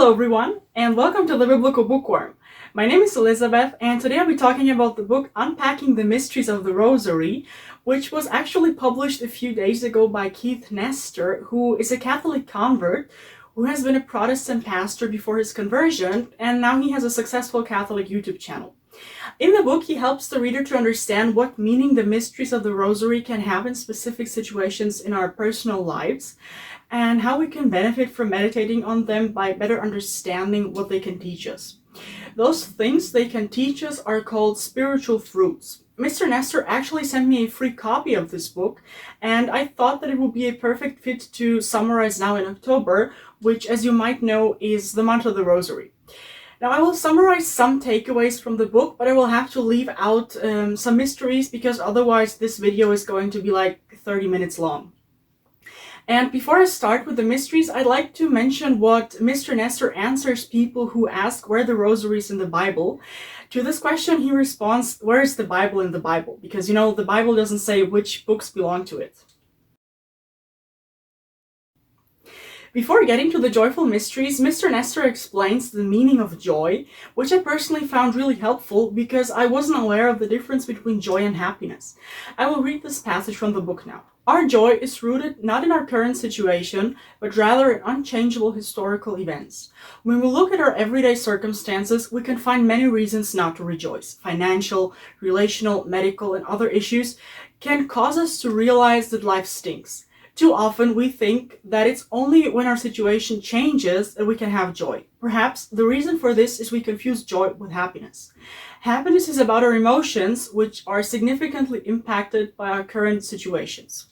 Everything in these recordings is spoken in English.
Hello everyone, and welcome to the Biblical Bookworm. My name is Elizabeth, and today I'll be talking about the book Unpacking the Mysteries of the Rosary, which was actually published a few days ago by Keith Nestor, who is a Catholic convert who has been a Protestant pastor before his conversion, and now he has a successful Catholic YouTube channel. In the book, he helps the reader to understand what meaning the mysteries of the Rosary can have in specific situations in our personal lives, and how we can benefit from meditating on them by better understanding what they can teach us. Those things they can teach us are called spiritual fruits. Mr. Nestor actually sent me a free copy of this book, and I thought that it would be a perfect fit to summarize now in October, which, as you might know, is the month of the Rosary. Now, I will summarize some takeaways from the book, but I will have to leave out some mysteries because otherwise this video is going to be like 30 minutes long. And before I start with the mysteries, I'd like to mention what Mr. Nestor answers people who ask where the Rosary is in the Bible. To this question, he responds, where is the Bible in the Bible? Because, the Bible doesn't say which books belong to it. Before getting to the joyful mysteries, Mr. Nestor explains the meaning of joy, which I personally found really helpful because I wasn't aware of the difference between joy and happiness. I will read this passage from the book now. Our joy is rooted not in our current situation, but rather in unchangeable historical events. When we look at our everyday circumstances, we can find many reasons not to rejoice. Financial, relational, medical, and other issues can cause us to realize that life stinks. Too often we think that it's only when our situation changes that we can have joy. Perhaps the reason for this is we confuse joy with happiness. Happiness is about our emotions, which are significantly impacted by our current situations.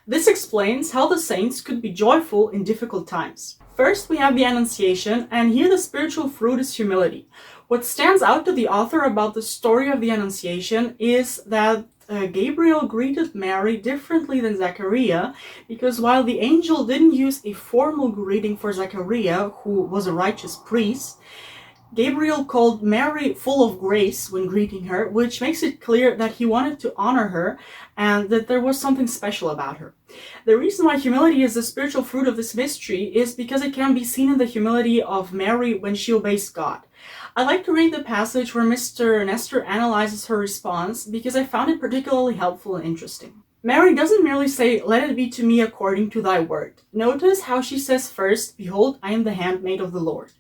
This explains how the saints could be joyful in difficult times. First, we have the Annunciation, and here the spiritual fruit is humility. What stands out to the author about the story of the Annunciation is that Gabriel greeted Mary differently than Zechariah, because while the angel didn't use a formal greeting for Zechariah, who was a righteous priest, Gabriel called Mary full of grace when greeting her, which makes it clear that he wanted to honor her and that there was something special about her. The reason why humility is the spiritual fruit of this mystery is because it can be seen in the humility of Mary when she obeys God. I'd like to read the passage where Mr. Nestor analyzes her response because I found it particularly helpful and interesting. Mary doesn't merely say, "Let it be to me according to thy word." Notice how she says first, "Behold, I am the handmaid of the Lord."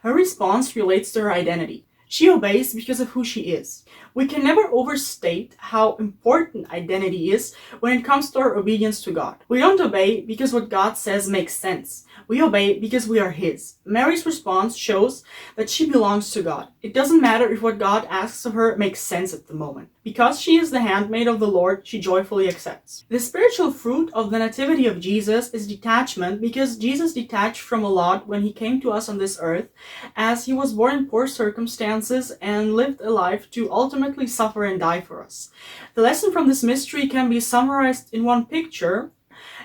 Her response relates to her identity. She obeys because of who she is. We can never overstate how important identity is when it comes to our obedience to God. We don't obey because what God says makes sense. We obey because we are His. Mary's response shows that she belongs to God. It doesn't matter if what God asks of her makes sense at the moment. Because she is the handmaid of the Lord, she joyfully accepts. The spiritual fruit of the nativity of Jesus is detachment, because Jesus detached from a lot when He came to us on this earth, as He was born in poor circumstances and lived a life to ultimately suffer and die for us. The lesson from this mystery can be summarized in one picture.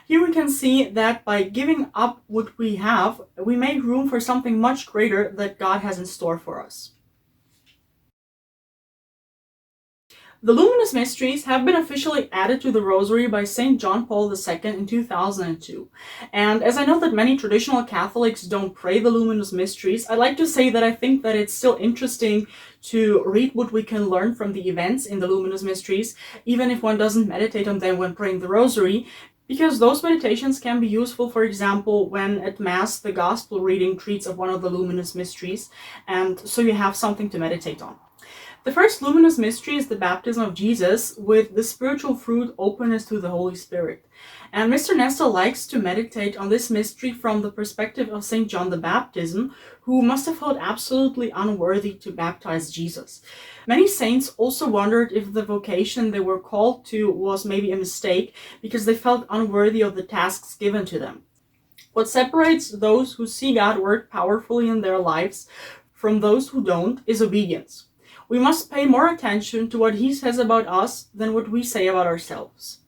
Here we can see that by giving up what we have, we make room for something much greater that God has in store for us. The luminous mysteries have been officially added to the Rosary by St. John Paul II in 2002. And as I know that many traditional Catholics don't pray the luminous mysteries, I'd like to say that I think that it's still interesting to read what we can learn from the events in the luminous mysteries, even if one doesn't meditate on them when praying the Rosary, because those meditations can be useful, for example, when at Mass the Gospel reading treats of one of the luminous mysteries, and so you have something to meditate on. The first luminous mystery is the baptism of Jesus, with the spiritual fruit openness to the Holy Spirit. And Mr. Nestor likes to meditate on this mystery from the perspective of St. John the Baptist, who must have felt absolutely unworthy to baptize Jesus. Many saints also wondered if the vocation they were called to was maybe a mistake because they felt unworthy of the tasks given to them. What separates those who see God work powerfully in their lives from those who don't is obedience. We must pay more attention to what He says about us than what we say about ourselves.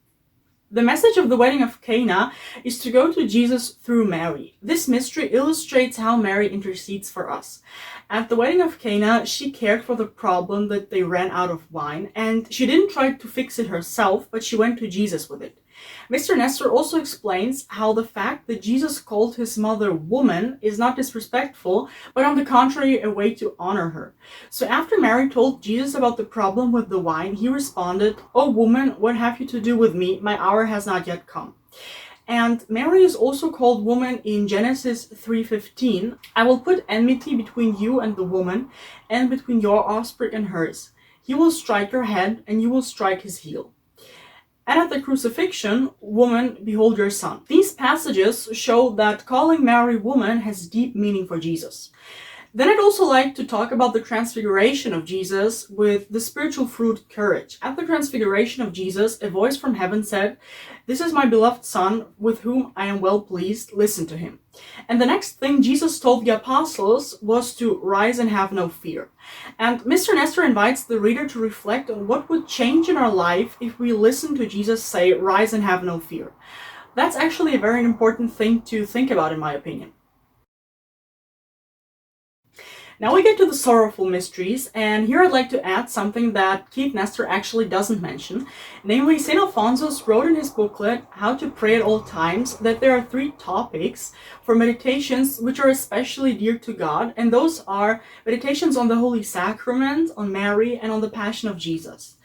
The message of the wedding of Cana is to go to Jesus through Mary. This mystery illustrates how Mary intercedes for us. At the wedding of Cana, she cared for the problem that they ran out of wine, and she didn't try to fix it herself, but she went to Jesus with it. Mr. Nestor also explains how the fact that Jesus called his mother woman is not disrespectful, but on the contrary, a way to honor her. So after Mary told Jesus about the problem with the wine, he responded, "O woman, what have you to do with me? My hour has not yet come." And Mary is also called woman in Genesis 3:15. "I will put enmity between you and the woman, and between your offspring and hers. He will strike your head, and you will strike his heel." And at the crucifixion, "Woman, behold your son." These passages show that calling Mary woman has deep meaning for Jesus. Then I'd also like to talk about the transfiguration of Jesus with the spiritual fruit courage. At the transfiguration of Jesus, a voice from heaven said, "This is my beloved Son, with whom I am well pleased. Listen to him." And the next thing Jesus told the apostles was to rise and have no fear. And Mr. Nestor invites the reader to reflect on what would change in our life if we listen to Jesus say, "Rise and have no fear." That's actually a very important thing to think about, in my opinion. Now we get to the sorrowful mysteries, and here I'd like to add something that Keith Nestor actually doesn't mention. Namely, St. Alphonsus wrote in his booklet, How to Pray at All Times, that there are 3 topics for meditations which are especially dear to God, and those are meditations on the Holy Sacrament, on Mary, and on the Passion of Jesus.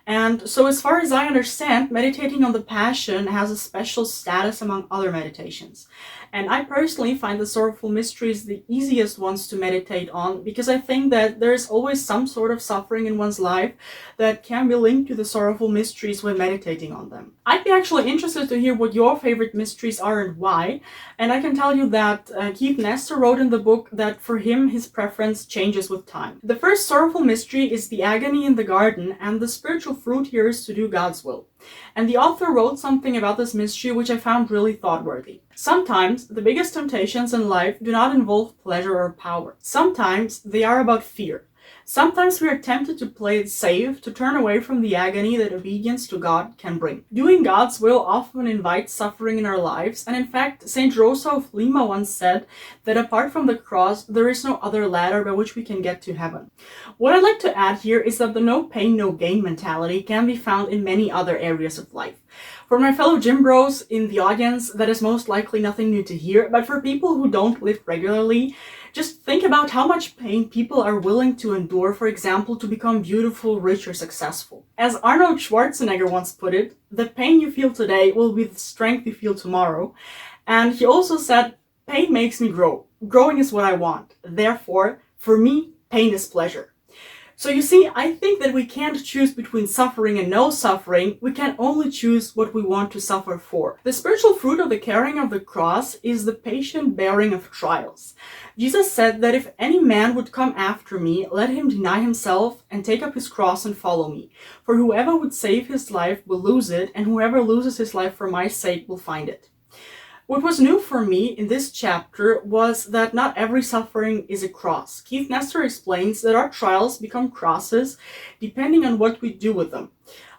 And so as far as I understand, meditating on the Passion has a special status among other meditations. And I personally find the sorrowful mysteries the easiest ones to meditate on, because I think that there's always some sort of suffering in one's life that can be linked to the sorrowful mysteries when meditating on them. I'd be actually interested to hear what your favorite mysteries are and why. And I can tell you that Keith Nestor wrote in the book that for him, his preference changes with time. The first sorrowful mystery is the agony in the garden, and the spiritual fruit here is to do God's will. And the author wrote something about this mystery which I found really thought-worthy. Sometimes the biggest temptations in life do not involve pleasure or power. Sometimes they are about fear. Sometimes we are tempted to play it safe, to turn away from the agony that obedience to God can bring. Doing God's will often invites suffering in our lives, and in fact, St. Rosa of Lima once said that apart from the cross, there is no other ladder by which we can get to heaven. What I'd like to add here is that the no pain, no gain mentality can be found in many other areas of life. For my fellow gym bros in the audience, that is most likely nothing new to hear, but for people who don't lift regularly, just think about how much pain people are willing to endure, for example, to become beautiful, rich, or successful. As Arnold Schwarzenegger once put it, the pain you feel today will be the strength you feel tomorrow. And he also said, pain makes me grow. Growing is what I want. Therefore, for me, pain is pleasure. So you see, I think that we can't choose between suffering and no suffering. We can only choose what we want to suffer for. The spiritual fruit of the carrying of the cross is the patient bearing of trials. Jesus said that if any man would come after me, let him deny himself and take up his cross and follow me. For whoever would save his life will lose it, and whoever loses his life for my sake will find it. What was new for me in this chapter was that not every suffering is a cross. Keith Nestor explains that our trials become crosses depending on what we do with them.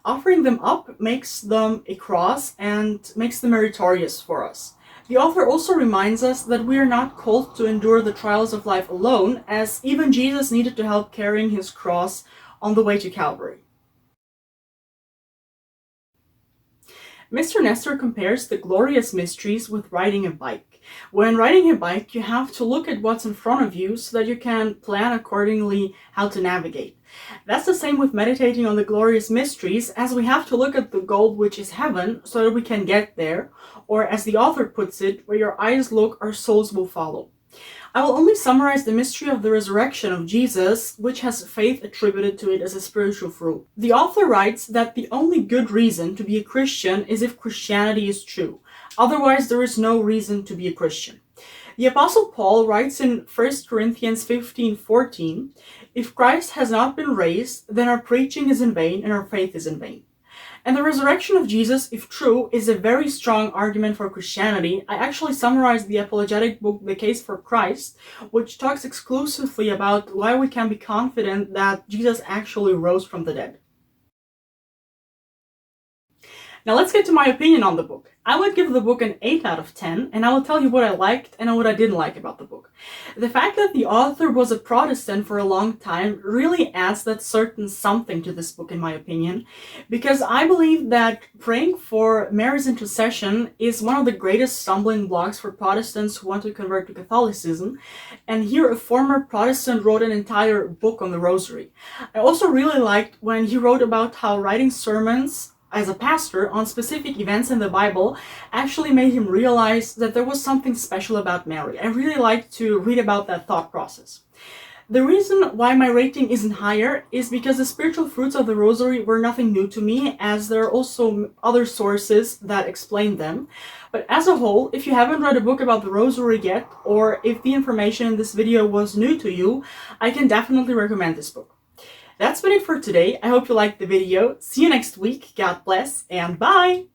Offering them up makes them a cross and makes them meritorious for us. The author also reminds us that we are not called to endure the trials of life alone, as even Jesus needed to help carrying his cross on the way to Calvary. Mr. Nestor compares the glorious mysteries with riding a bike. When riding a bike, you have to look at what's in front of you so that you can plan accordingly how to navigate. That's the same with meditating on the glorious mysteries, as we have to look at the goal, which is heaven, so that we can get there, or as the author puts it, where your eyes look, our souls will follow. I will only summarize the mystery of the resurrection of Jesus, which has faith attributed to it as a spiritual fruit. The author writes that the only good reason to be a Christian is if Christianity is true. Otherwise, there is no reason to be a Christian. The Apostle Paul writes in 1 Corinthians 15:14, "If Christ has not been raised, then our preaching is in vain and our faith is in vain." And the resurrection of Jesus, if true, is a very strong argument for Christianity. I actually summarized the apologetic book, The Case for Christ, which talks exclusively about why we can be confident that Jesus actually rose from the dead. Now let's get to my opinion on the book. I would give the book an 8 out of 10, and I will tell you what I liked and what I didn't like about the book. The fact that the author was a Protestant for a long time really adds that certain something to this book, in my opinion, because I believe that praying for Mary's intercession is one of the greatest stumbling blocks for Protestants who want to convert to Catholicism, and here a former Protestant wrote an entire book on the Rosary. I also really liked when he wrote about how writing sermons as a pastor on specific events in the Bible actually made him realize that there was something special about Mary. I really like to read about that thought process. The reason why my rating isn't higher is because the spiritual fruits of the Rosary were nothing new to me, as there are also other sources that explain them. But as a whole, if you haven't read a book about the Rosary yet, or if the information in this video was new to you, I can definitely recommend this book. That's been it for today. I hope you liked the video. See you next week. God bless and bye!